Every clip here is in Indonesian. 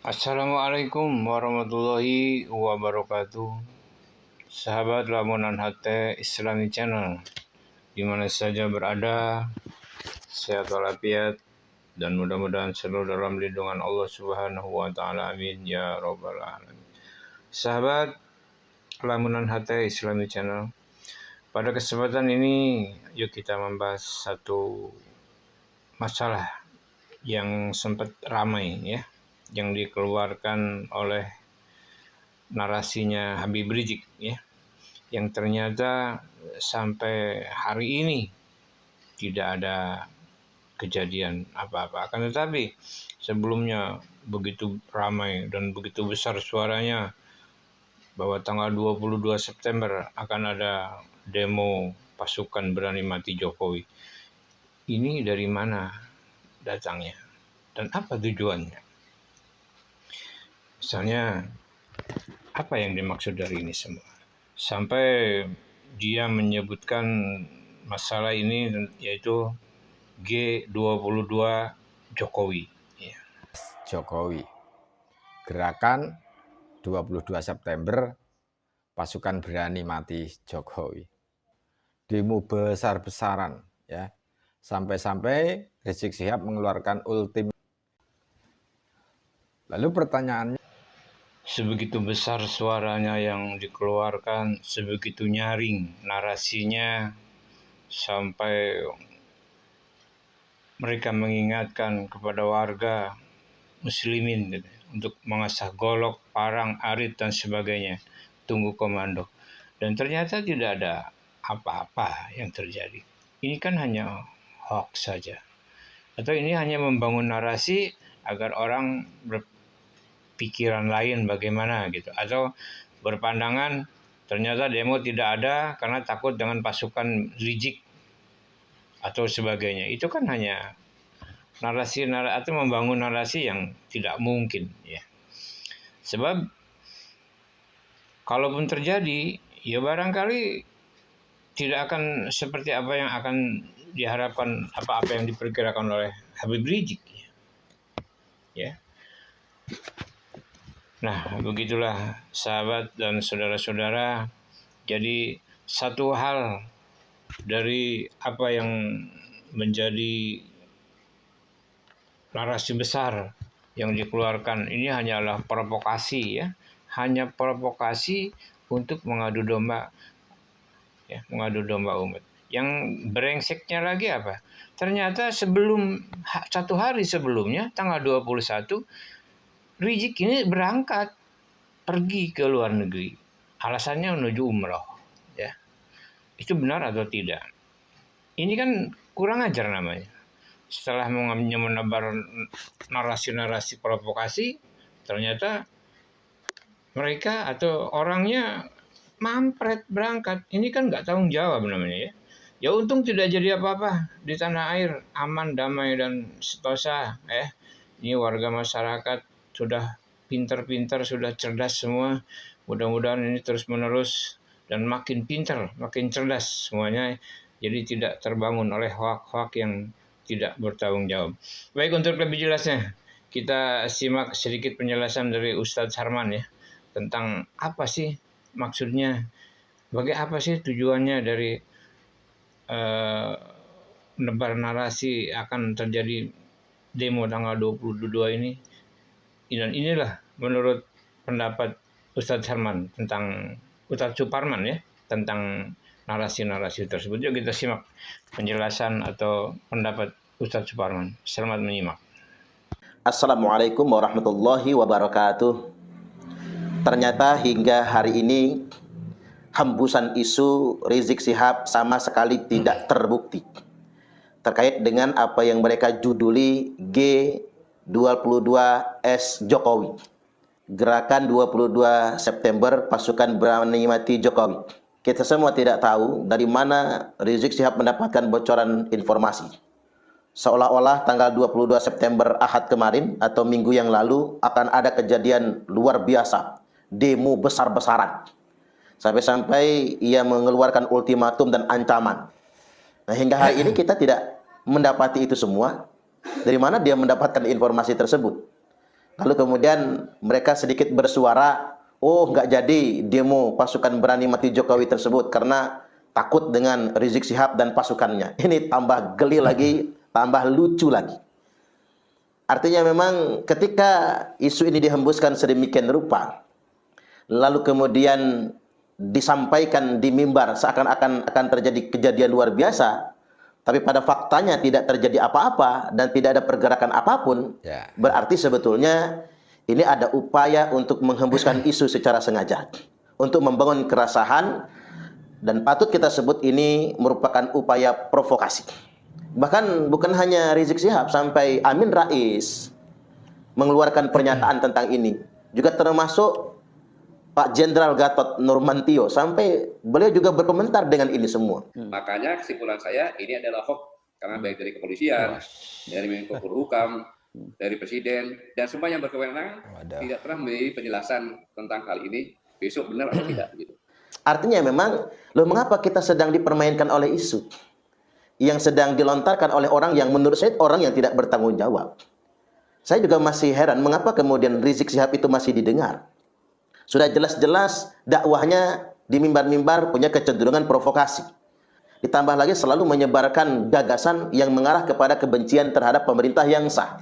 Assalamualaikum warahmatullahi wabarakatuh. Sahabat Lamunan Hati Islami Channel, di mana saja berada, sehat walafiat dan mudah-mudahan selalu dalam lindungan Allah Subhanahu wa taala. Amin ya rabbal alamin. Sahabat Lamunan Hati Islami Channel, pada kesempatan ini yuk kita membahas satu masalah yang sempat ramai ya, yang dikeluarkan oleh narasinya Habib Rizik ya, yang ternyata sampai hari ini tidak ada kejadian apa-apa. Akan tetapi sebelumnya begitu ramai dan begitu besar suaranya bahwa tanggal 22 September akan ada demo pasukan berani mati Jokowi. Ini dari mana datangnya dan apa tujuannya? Misalnya, apa yang dimaksud dari ini semua? Sampai dia menyebutkan masalah ini yaitu G22 Jokowi. Ya. Jokowi. Gerakan 22 September pasukan berani mati Jokowi. Demo besar-besaran ya. Sampai-sampai Rizik Syihab mengeluarkan ultimatum. Lalu pertanyaannya, sebegitu besar suaranya yang dikeluarkan, sebegitu nyaring narasinya, sampai mereka mengingatkan kepada warga muslimin gitu, untuk mengasah golok, parang, arit dan sebagainya, tunggu komando. Dan ternyata tidak ada apa-apa yang terjadi. Ini kan hanya hoax saja. Atau ini hanya membangun narasi agar orang berpikiran lain bagaimana gitu. Atau berpandangan ternyata demo tidak ada karena takut dengan pasukan Rizik atau sebagainya. Itu kan hanya narasi atau membangun narasi yang tidak mungkin ya. Sebab kalaupun terjadi, ya barangkali tidak akan seperti apa yang akan diharapkan, apa yang diperkirakan oleh Habib Rizik ya. Nah, begitulah sahabat dan saudara-saudara. Jadi satu hal dari apa yang menjadi narasi besar yang dikeluarkan ini hanyalah provokasi ya, hanya provokasi untuk mengadu domba ya, mengadu domba umat. Yang brengseknya lagi apa? Ternyata satu hari sebelumnya tanggal 21 Rizik ini berangkat pergi ke luar negeri. Alasannya menuju umroh ya. Itu benar atau tidak? Ini kan kurang ajar namanya. Setelah menebar narasi-narasi provokasi, ternyata mereka atau orangnya mampret berangkat. Ini kan nggak tanggung jawab namanya ya. Ya untung tidak jadi apa-apa di tanah air, aman, damai, dan sentosa. Ini warga masyarakat sudah pintar-pintar, sudah cerdas semua. Mudah-mudahan ini terus-menerus dan makin pintar, makin cerdas semuanya. Jadi tidak terbangun oleh hoak-hoak yang tidak bertanggung jawab. Baik, untuk lebih jelasnya kita simak sedikit penjelasan dari Ustadz Harman ya, tentang apa sih maksudnya, apa sih tujuannya dari menebar narasi akan terjadi demo tanggal 22 ini. Dan inilah menurut pendapat Ustadz Harman tentang Ustadz Suparman ya, tentang narasi-narasi tersebut. Yuk kita simak penjelasan atau pendapat Ustadz Suparman. Selamat menyimak. Assalamualaikum warahmatullahi wabarakatuh. Ternyata hingga hari ini hembusan isu Rizik Syihab sama sekali tidak terbukti terkait dengan apa yang mereka juduli G22S Jokowi. Gerakan 22 September pasukan berani mati Jokowi. Kita semua tidak tahu dari mana Rizik Syihab mendapatkan bocoran informasi. Seolah-olah tanggal 22 September Ahad kemarin atau minggu yang lalu akan ada kejadian luar biasa, demo besar-besaran. Sampai-sampai ia mengeluarkan ultimatum dan ancaman. Nah, hingga hari ini kita tidak mendapati itu semua. Dari mana dia mendapatkan informasi tersebut? Lalu kemudian mereka sedikit bersuara, oh nggak jadi demo pasukan berani mati Jokowi tersebut karena takut dengan Rizik Syihab dan pasukannya. Ini tambah geli lagi, tambah lucu lagi. Artinya memang ketika isu ini dihembuskan sedemikian rupa, lalu kemudian disampaikan di mimbar seakan-akan akan terjadi kejadian luar biasa, tapi pada faktanya tidak terjadi apa-apa dan tidak ada pergerakan apapun, berarti sebetulnya ini ada upaya untuk menghembuskan isu secara sengaja, untuk membangun keresahan, dan patut kita sebut ini merupakan upaya provokasi. Bahkan bukan hanya Rizik Syihab, sampai Amin Rais mengeluarkan pernyataan tentang ini, juga termasuk Pak Jenderal Gatot Nurmantio, sampai beliau juga berkomentar dengan ini semua. Makanya kesimpulan saya ini adalah hoax, karena baik dari kepolisian, dari Menko Polhukam, dari Presiden, dan semua yang berkewenangan tidak pernah memberi penjelasan tentang hal ini, besok benar atau tidak. Gitu. Artinya memang, loh mengapa kita sedang dipermainkan oleh isu yang sedang dilontarkan oleh orang yang menurut saya orang yang tidak bertanggung jawab. Saya juga masih heran mengapa kemudian Rizik Syihab itu masih didengar. Sudah jelas-jelas dakwahnya di mimbar-mimbar punya kecenderungan provokasi. Ditambah lagi selalu menyebarkan gagasan yang mengarah kepada kebencian terhadap pemerintah yang sah.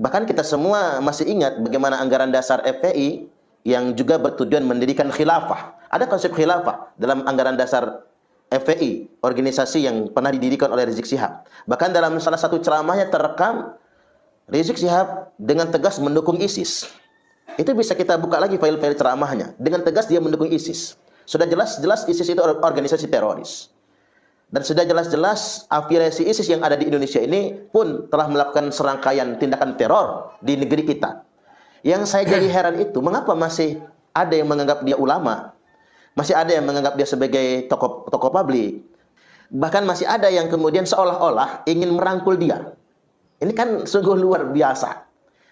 Bahkan kita semua masih ingat bagaimana anggaran dasar FPI yang juga bertujuan mendirikan khilafah. Ada konsep khilafah dalam anggaran dasar FPI, organisasi yang pernah didirikan oleh Rizik Syihab. Bahkan dalam salah satu ceramahnya terekam Rizik Syihab dengan tegas mendukung ISIS. Itu bisa kita buka lagi file-file ceramahnya. Dengan tegas dia mendukung ISIS. Sudah jelas-jelas ISIS itu organisasi teroris. Dan sudah jelas-jelas afiliasi ISIS yang ada di Indonesia ini pun telah melakukan serangkaian tindakan teror di negeri kita. Yang saya jadi heran itu, mengapa masih ada yang menganggap dia ulama? Masih ada yang menganggap dia sebagai tokoh publik. Bahkan masih ada yang kemudian seolah-olah ingin merangkul dia. Ini kan sungguh luar biasa.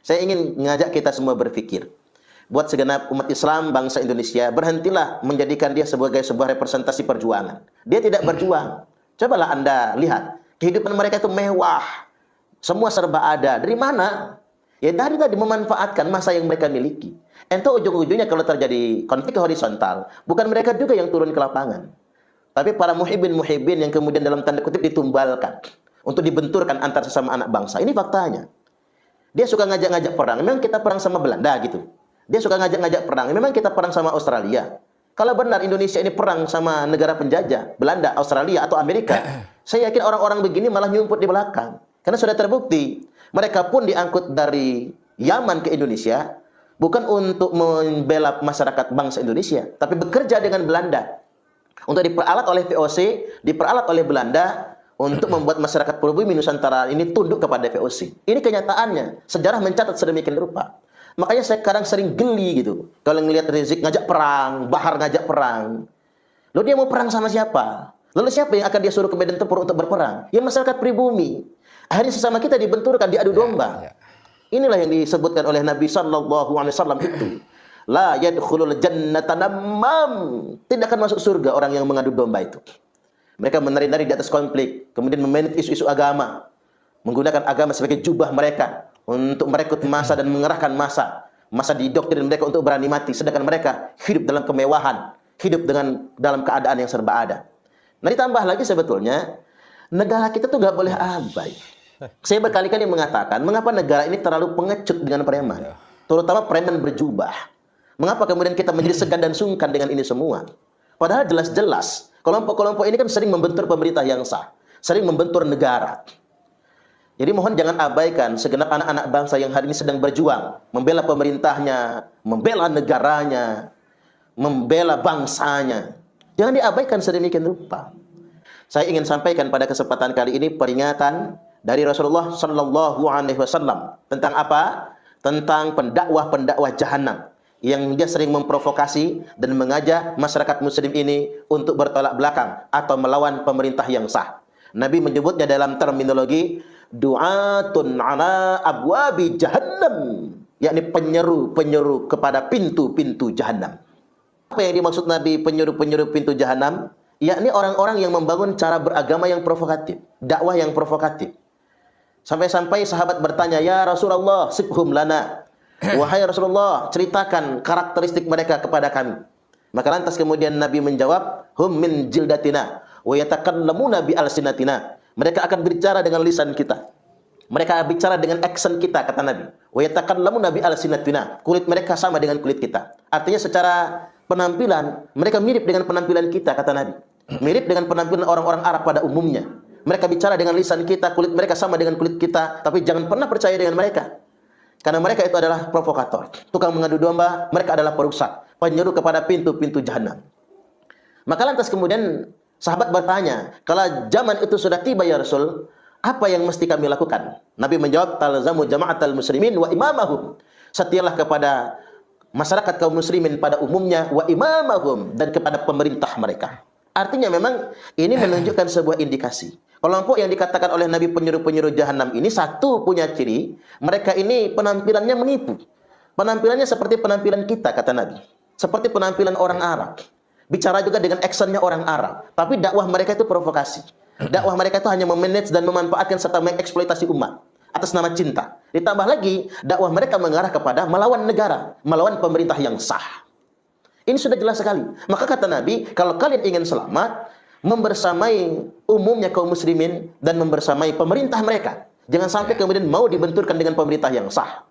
Saya ingin mengajak kita semua berpikir. Buat segenap umat Islam, bangsa Indonesia, berhentilah menjadikan dia sebagai sebuah representasi perjuangan. Dia tidak berjuang. Cobalah Anda lihat. Kehidupan mereka itu mewah. Semua serba ada. Dari mana? Ya tadi memanfaatkan masa yang mereka miliki. Entah ujung-ujungnya kalau terjadi konflik horizontal, bukan mereka juga yang turun ke lapangan. Tapi para muhibbin yang kemudian dalam tanda kutip ditumbalkan. Untuk dibenturkan antar sesama anak bangsa. Ini faktanya. Dia suka ngajak-ngajak perang. Memang kita perang sama Belanda gitu. Dia suka ngajak-ngajak perang. Memang kita perang sama Australia. Kalau benar Indonesia ini perang sama negara penjajah, Belanda, Australia, atau Amerika, saya yakin orang-orang begini malah nyumput di belakang. Karena sudah terbukti. Mereka pun diangkut dari Yaman ke Indonesia, bukan untuk membela masyarakat bangsa Indonesia, tapi bekerja dengan Belanda. Untuk diperalat oleh VOC, diperalat oleh Belanda, untuk membuat masyarakat pribumi Nusantara ini tunduk kepada VOC. Ini kenyataannya. Sejarah mencatat sedemikian rupa. Makanya saya sekarang sering geli gitu. Kalau ngelihat Rizik ngajak perang, Bahar ngajak perang. Lalu dia mau perang sama siapa? Lalu siapa yang akan dia suruh ke medan tempur untuk berperang? Ya masyarakat pribumi. Akhirnya sesama kita dibenturkan, diadu domba. Inilah yang disebutkan oleh Nabi SAW itu. La yadkhulul jannata namam. Tidak akan masuk surga orang yang mengadu domba itu. Mereka menari-nari di atas konflik, kemudian memanage isu-isu agama, menggunakan agama sebagai jubah mereka untuk merekrut massa dan mengerahkan massa didoktrin mereka untuk berani mati, sedangkan mereka hidup dalam kemewahan, hidup dalam keadaan yang serba ada. Nah ditambah lagi sebetulnya negara kita tuh nggak boleh abai. Saya berkali-kali mengatakan mengapa negara ini terlalu pengecut dengan preman, terutama preman berjubah. Mengapa kemudian kita menjadi segan dan sungkan dengan ini semua? Padahal jelas-jelas kelompok-kelompok ini kan sering membentur pemerintah yang sah, sering membentur negara. Jadi mohon jangan abaikan segenap anak-anak bangsa yang hari ini sedang berjuang, membela pemerintahnya, membela negaranya, membela bangsanya. Jangan diabaikan sedemikian rupa. Saya ingin sampaikan pada kesempatan kali ini peringatan dari Rasulullah Sallallahu Alaihi Wasallam tentang apa? Tentang pendakwah-pendakwah jahanam yang dia sering memprovokasi dan mengajak masyarakat muslim ini untuk bertolak belakang atau melawan pemerintah yang sah. Nabi menyebutnya dalam terminologi du'atun ala abwabi jahannam, yakni penyeru-penyeru kepada pintu-pintu jahannam. Apa yang dimaksud Nabi penyeru-penyeru pintu jahannam? Yakni orang-orang yang membangun cara beragama yang provokatif, dakwah yang provokatif. Sampai-sampai sahabat bertanya, "Ya Rasulullah, sifhum lana." Wahai Rasulullah, ceritakan karakteristik mereka kepada kami. Maka lantas kemudian Nabi menjawab, hum min jildatina wa yatakallamuna bi alsinatina. Mereka akan berbicara dengan lisan kita. Mereka bicara dengan action kita, kata Nabi. Wa yatakallamuna bi alsinatina. Kulit mereka sama dengan kulit kita. Artinya secara penampilan mereka mirip dengan penampilan kita, kata Nabi. Mirip dengan penampilan orang-orang Arab pada umumnya. Mereka bicara dengan lisan kita, kulit mereka sama dengan kulit kita, tapi jangan pernah percaya dengan mereka. Karena mereka itu adalah provokator, tukang mengadu domba, mereka adalah perusak, penyeru kepada pintu-pintu jahanam. Maka lantas kemudian sahabat bertanya, kalau zaman itu sudah tiba ya Rasul, apa yang mesti kami lakukan? Nabi menjawab, talzamu jama'atal muslimin wa imamahum. Setialah kepada masyarakat kaum muslimin pada umumnya, wa imamahum, dan kepada pemerintah mereka. Artinya memang ini menunjukkan sebuah indikasi. Kelompok yang dikatakan oleh Nabi penyuruh-penyuruh jahanam ini satu punya ciri, mereka ini penampilannya menipu. Penampilannya seperti penampilan kita, kata Nabi. Seperti penampilan orang Arab. Bicara juga dengan actionnya orang Arab. Tapi dakwah mereka itu provokasi. Dakwah mereka itu hanya memanage dan memanfaatkan serta mengeksploitasi umat atas nama cinta. Ditambah lagi, dakwah mereka mengarah kepada melawan negara, melawan pemerintah yang sah. Ini sudah jelas sekali. Maka kata Nabi, kalau kalian ingin selamat, membersamai umumnya kaum muslimin dan membersamai pemerintah mereka. Jangan sampai kemudian mau dibenturkan dengan pemerintah yang sah.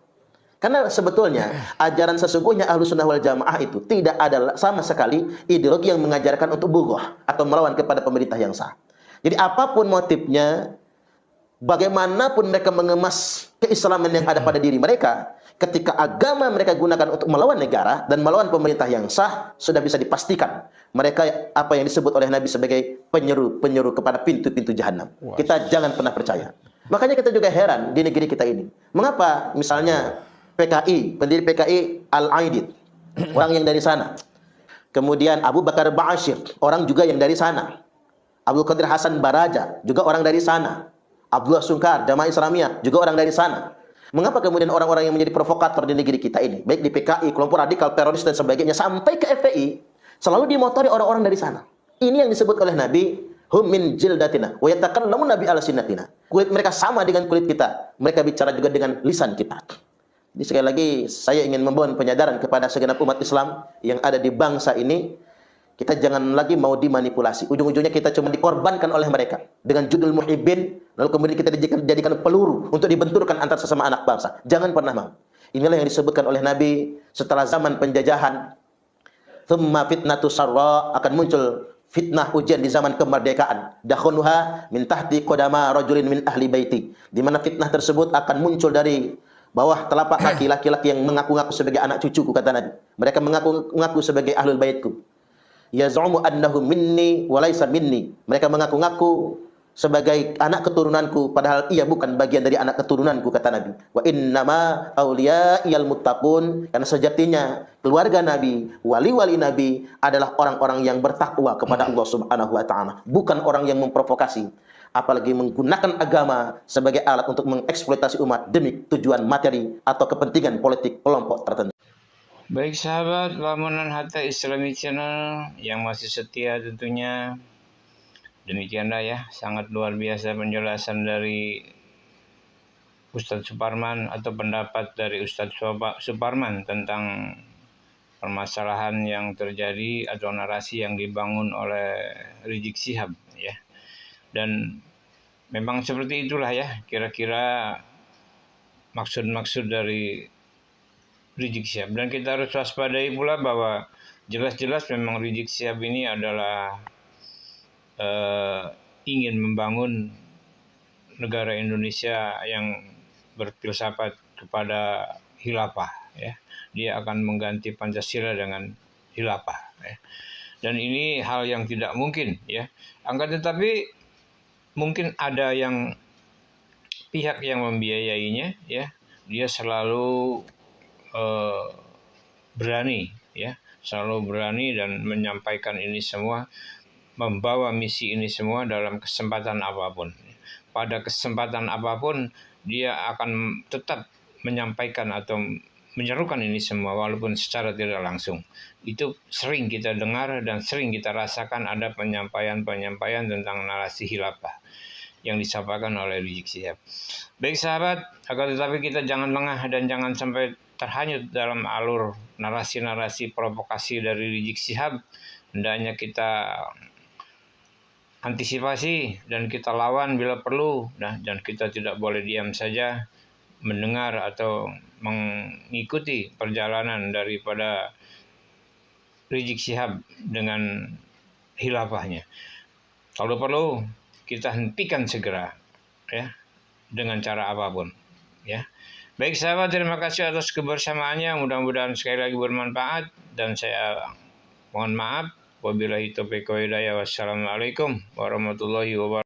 Karena sebetulnya ajaran sesungguhnya Ahlussunnah wal Jamaah itu tidak ada sama sekali ideologi yang mengajarkan untuk bughah atau melawan kepada pemerintah yang sah. Jadi apapun motifnya, bagaimanapun mereka mengemas keislaman yang ada pada diri mereka, ketika agama mereka gunakan untuk melawan negara dan melawan pemerintah yang sah, sudah bisa dipastikan mereka apa yang disebut oleh Nabi sebagai penyeru kepada pintu-pintu jahanam. Kita jangan pernah percaya. Makanya kita juga heran di negeri kita ini. Mengapa misalnya PKI, pendiri PKI Al-Aidid, orang yang dari sana. Kemudian Abu Bakar Ba'asyir, orang juga yang dari sana. Abdul Qadir Hasan Baraja, juga orang dari sana. Abdullah Sungkar, Jamaah Islamiyah, juga orang dari sana. Mengapa kemudian orang-orang yang menjadi provokator di negeri kita ini, baik di PKI, kelompok radikal, teroris dan sebagainya, sampai ke FPI, selalu dimotori orang-orang dari sana. Ini yang disebut oleh Nabi, hum min jildatina wa yatakallamuna bi alsinatina. Kulit mereka sama dengan kulit kita. Mereka bicara juga dengan lisan kita. Jadi sekali lagi saya ingin membangun penyadaran kepada segenap umat Islam yang ada di bangsa ini. Kita jangan lagi mau dimanipulasi. Ujung-ujungnya kita cuma dikorbankan oleh mereka dengan judul muhibbin, lalu kemudian kita dijadikan peluru untuk dibenturkan antar sesama anak bangsa. Jangan pernah mau. Inilah yang disebutkan oleh Nabi setelah zaman penjajahan. Thumma fitnatu sarra, akan muncul fitnah ujian di zaman kemerdekaan. Dakhunuha min tahti qadama rajulin min ahli baiti. Di mana fitnah tersebut akan muncul dari bawah telapak kaki laki-laki yang mengaku-ngaku sebagai anak cucuku, kata Nabi. Mereka mengaku-ngaku sebagai ahlul baitku. Yaz'umu annahu minni wa laysa minni. Mereka mengaku-ngaku sebagai anak keturunanku, padahal ia bukan bagian dari anak keturunanku, kata Nabi. Wa innama awliya'iyal muttaqun, karena sejatinya keluarga Nabi, wali-wali Nabi adalah orang-orang yang bertakwa kepada Allah Subhanahu wa taala, bukan orang yang memprovokasi, apalagi menggunakan agama sebagai alat untuk mengeksploitasi umat demi tujuan materi atau kepentingan politik kelompok tertentu. Baik sahabat lamunan Hatta Islami Channel yang masih setia tentunya, demikianlah ya, sangat luar biasa penjelasan dari Ustadz Suparman atau pendapat dari Ustadz Suparman tentang permasalahan yang terjadi atau narasi yang dibangun oleh Rizik Syihab ya. Dan memang seperti itulah ya kira-kira maksud-maksud dari Rizik Syihab, dan kita harus waspadai pula bahwa jelas-jelas memang Rizik Syihab ini adalah ingin membangun negara Indonesia yang berfilsafat kepada khilafah ya. Dia akan mengganti Pancasila dengan khilafah ya. Dan ini hal yang tidak mungkin ya. Angkat tetapi mungkin ada yang pihak yang membiayainya ya. Dia selalu berani ya, selalu berani dan menyampaikan ini semua, membawa misi ini semua dalam kesempatan apapun. Pada kesempatan apapun dia akan tetap menyampaikan atau menyerukan ini semua walaupun secara tidak langsung. Itu sering kita dengar dan sering kita rasakan ada penyampaian-penyampaian tentang narasi khilafah yang disampaikan oleh Rizik Syihab. Baik sahabat, akan tetapi kita jangan lengah dan jangan sampai terhanyut dalam alur narasi-narasi provokasi dari Rizik Syihab, hendaknya kita antisipasi dan kita lawan bila perlu. Nah, dan kita tidak boleh diam saja mendengar atau mengikuti perjalanan daripada Rizik Syihab dengan khilafahnya. Kalau perlu kita hentikan segera, ya, dengan cara apapun, ya. Baik sahabat, terima kasih atas kebersamaannya. Mudah-mudahan sekali lagi bermanfaat, dan saya mohon maaf. Wabillahi taufiq wal hidayah. Wassalamualaikum warahmatullahi wabarakatuh.